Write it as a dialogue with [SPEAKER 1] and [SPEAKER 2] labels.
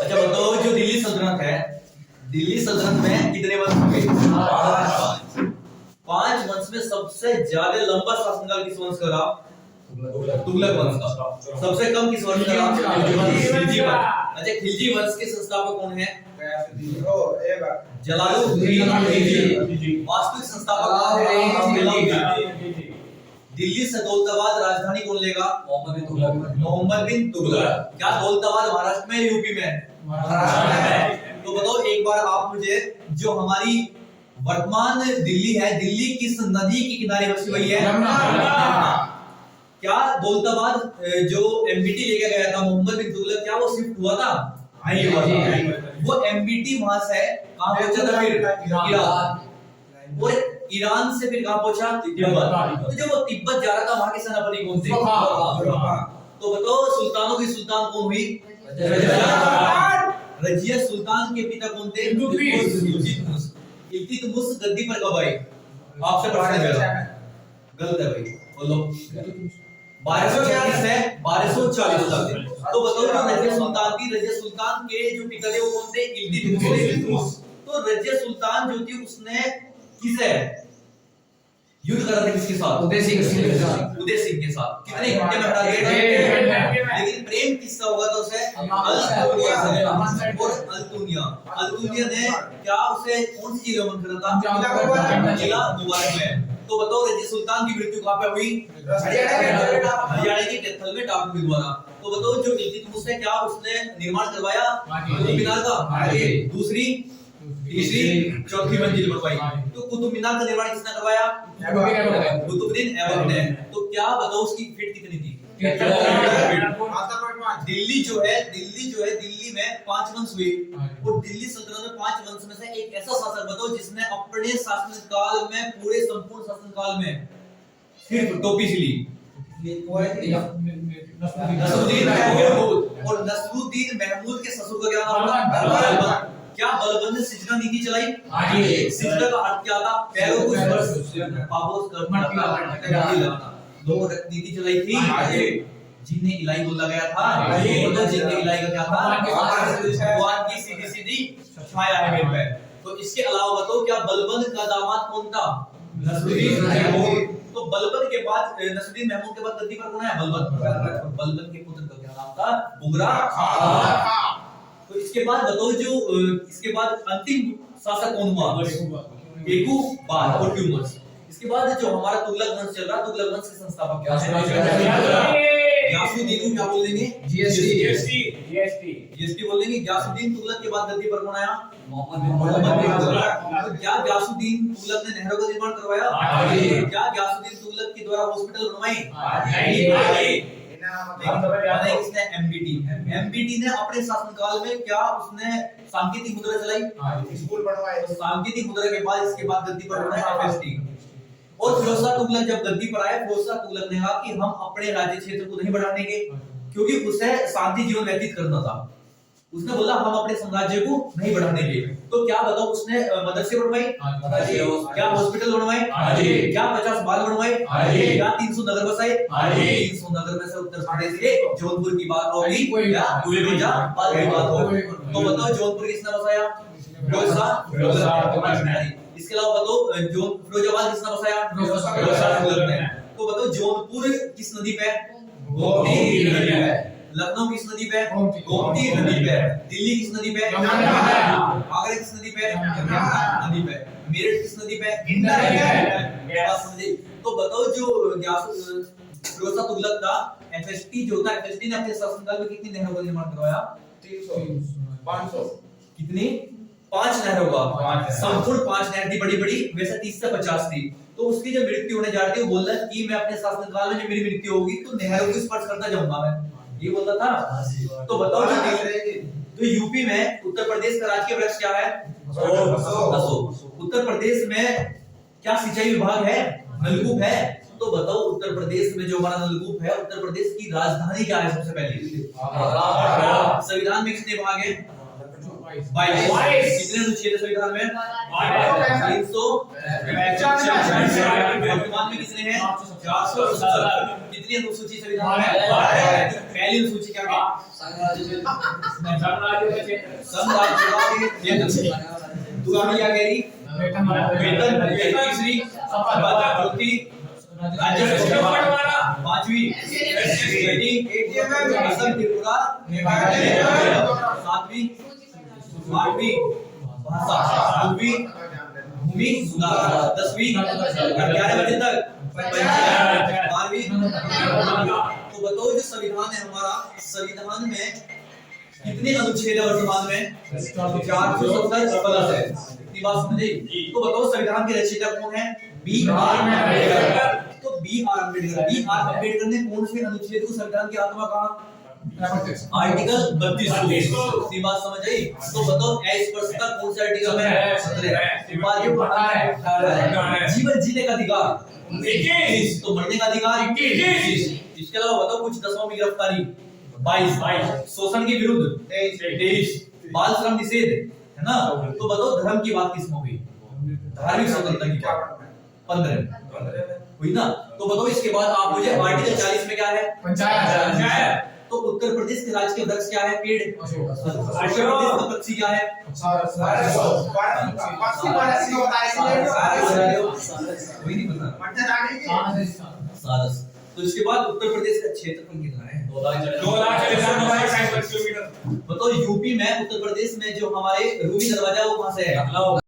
[SPEAKER 1] अच्छा बताओ, जो दिल्ली सल्तनत है, दिल्ली सल्तनत में कितने वंश होंगे? 5 वंश में सबसे ज्यादा लंबा शासनकाल किस वंश का रहा? तुगलक वंश का। सबसे कम किस वंश का रहा? खिलजी वंश। अच्छा, खिलजी वंश के संस्थापक कौन है? जलालुद्दीन खिलजी। वास्तविक संस्थापक कौन है? दिल्ली से दौलताबाद राजधानी कौन लेगा? मोहम्मद बिन तुगलक। क्या दौलताबाद महाराष्ट्र में, यूपी में? महाराष्ट्र में। तो बताओ एक बार आप मुझे, जो हमारी वर्तमान दिल्ली है, दिल्ली किस नदी के किनारे बसी हुई है? क्या दौलताबाद जो एमबीटी लेके गया था मोहम्मद बिन तुगलक, क्या वो शिफ्ट हुआ था? नहीं हुआ था। वो एमबीटी वहां से कहां पहुंचा था? फिर ईरान। वो ईरान से फिर कहां पहुंचा? तिब्बत। तो जब वो तिब्बत जा रहा था, वहां के सेनापति कौन थे? तो बताओ सुल्तानों की सुल्तान कौन हुई? रजिया सुल्तान के पिता कौन थे? इल्तुतमिश गद्दी पर कब आए? आपसे प्रश्न है, गलत है भाई, बोलो। 1240 है, 1240 तक। तो बताओ जो रजिया सुल्तान थी, रजिया सुल्तान के जो पिता थे वो कौन थे? इल्तुतमिश। तो रजिया सुल्तान जो थी उसने किसे युद्ध करा था? किसके साथ? उदय सिंह के साथ। कितने घंटे में हरा दिया? लेकिन प्रेम किसका होगा था उसे? अल्तुनिया ने क्या उसे कौन सी जिले में करा था? जिला मुबारक में। तो बताओ रजिया सुल्तान की मृत्यु कहां पे हुई? हरियाणा के कैथल में टापू के द्वारा। तो बताओ जो इल्तुतमिश है, क्या उसने निर्माण करवाया कुतुब मीनार का? दूसरी, तीसरी, चौथी मंजिल बनवाई। तो कुतुब मीनार का निर्माण किसने करवाया? कुतुबुद्दीन ऐबक ने। तो क्या बताओ उसकी फीट कितनी थी? दिल्ली जो है, दिल्ली में 5 वंश हुए, और दिल्ली सल्तनत में 5 वंश में से एक ऐसा शासक बताओ जिसने अपने शासनकाल में, पूरे संपूर्ण शासनकाल में सिर्फ टोपी सिली? नसरुद्दीन महमूद। और नसरुद्दीन महमूद के ससुर का क्या नाम था? क्या बलबंद ने सिजदा नीति चलाई? सिजदा का अर्थ क्या था? पैरों को स्पर्श, पापों को लगाना। लोग नीति चलाई थी जिन्हें इलाही बोला गया था। तो जिन्हें इलाही का क्या था? भगवान की सीधी सीधी छाया है मेरे पे। तो इसके अलावा बताओ क्या बलबंद का दामाद कौन था? नसरुद्दीन महमूद। तो बलबंद के बाद, नसरुद्दीन महमूद के बाद गद्दी पर कौन है? बलबंद। बलबंद के पुत्र का क्या नाम था? बुगरा खान। तो इसके बाद बताओ जो इसके बाद अंतिम शासक कौन हुआ? एकू बाद और ट्यूमर्स। इसके बाद जो हमारा तुगलक वंश चल रहा, तुगलक वंश के संस्थापक क्या है? ग्यासुद्दीन। क्या बोल देंगे? जीएसटी बोल देंगे। ग्यासुद्दीन तुगलक के बाद गद्दी पर कौन आया? मोहम्मद बिन तुगलक। क्या ग्यासुद्दीन तुगलक ने नहरों का निर्माण करवाया? क्या ग्यासुद्दीन तुगलक के द्वारा हॉस्पिटल बनवाए? इसने एमबीटी ने अपने शासनकाल में क्या उसने सांकेतिक मुद्रा चलाई? स्कूल बनवाए। तो सांकेतिक मुद्रा के बाद इसके बाद गद्दी पर बनाया एफएसटी। और फिरोज शाह तुगलक जब गद्दी पर आए, फिरोज शाह तुगलक ने कहा कि हम अपने राज्य क्षेत्र को नहीं बढ़ाने के, क्योंकि उसे शांति जीवन व्यतीत करना था। उसने बोला हम अपने साम्राज्य को नहीं बढ़ाने के। तो क्या बताओ उसने मदरसे बनवाए? क्या हॉस्पिटल बनवाए? क्या 50 बाग बनवाए? क्या 300 नगर बसाए? 300 नगर में से उत्तर प्रदेश के जौनपुर की बात होगी या बाद की बात होगी? तो बताओ जौनपुर किसने बसाया? फिरोज शाह। इसके अलावा बताओ जो फिरोजाबाद किसने बसाया? फिरोज शाह तुगलक ने। तो बताओ जौनपुर किस नदी पे? गोमती नदी पे। लखनऊ किस नदी पे? गोमती नदी पे। दिल्ली किस नदी पे? आगरा किस नदी पे? नदी पे। मेरठ किस नदी पे? समझे? तो बताओ जो फिरोज शाह तुगलक था, एफएसटी जो था, एफएसटी ने अपने शासनकाल में कितनी नहरों का निर्माण करवाया? 500। कितनी? 5 नहरों का। संपूर्ण 5 नहर थी, बड़ी बड़ी, वैसे 30 से 50 थी। तो उसकी जब मृत्यु होने जा रही थी, वो बोल रहा है कि मैं अपने शासनकाल में जब मेरी मृत्यु होगी तो नहरों को स्पर्श करता जाऊंगा मैं, ये बोलता था। तो बताओ जो यूपी में उत्तर प्रदेश का राजकीय वृक्ष क्या है? अशोक। उत्तर प्रदेश में क्या सिंचाई विभाग है? नलकूप है। तो बताओ उत्तर प्रदेश में जो हमारा नलकूप है, उत्तर प्रदेश की राजधानी क्या है सबसे पहले? संविधान में कितने भाग है? 22। कितने अनुच्छेद है संविधान में? 300। वर्तमान में कितने हैं? 470। कितनी अनुसूची संविधान में है? पहली अनुसूची क्या है? संघ राज्य दूसरी क्या कह रही? वेतन। तीसरी संपत्ति राज्य पांचवी असम त्रिपुरा सातवीं आठवीं भाषा नौवीं भूमि सुधार 10वीं 11 बजे तक 12वीं। तो बताओ जो संविधान है हमारा, संविधान में कितने अनुच्छेद है वर्तमान में? 470 प्लस है। इतनी बात समझे? तो बताओ संविधान के रचयिता कौन है? B R Ambedkar. तो बी आर अम्बेडकर ने कौन से अनुच्छेद को संविधान की आत्मा कहा? आर्टिकल 32 को। इतनी बात समझ आई? तो बताओ अस्पृश्यता कौन से आर्टिकल में है? 17। जीवन जीने का अधिकार 21। तो मरने का अधिकार 21। इसके अलावा बताओ कुछ 10वां में गिरफ्तारी 22। शोषण के विरुद्ध 23। बाल श्रम निषेध है ना? तो बताओ धर्म की बात किसमें हुई? धार्मिक स्वतंत्रता की बात 15 हुई ना? तो बताओ इसके बाद आप मुझे आर्टिकल 40 में क्या है? पंचायत। तो उत्तर प्रदेश के राज्य के वृक्ष क्या है? पेड़। उत्तर प्रदेश का पक्षी क्या है? सारस। तो इसके बाद उत्तर प्रदेश का क्षेत्रफल कितना है? 2,40,000 किलोमीटर। बताओ यूपी में उत्तर प्रदेश में जो हमारे रूबी दरवाजा वो कहां से है?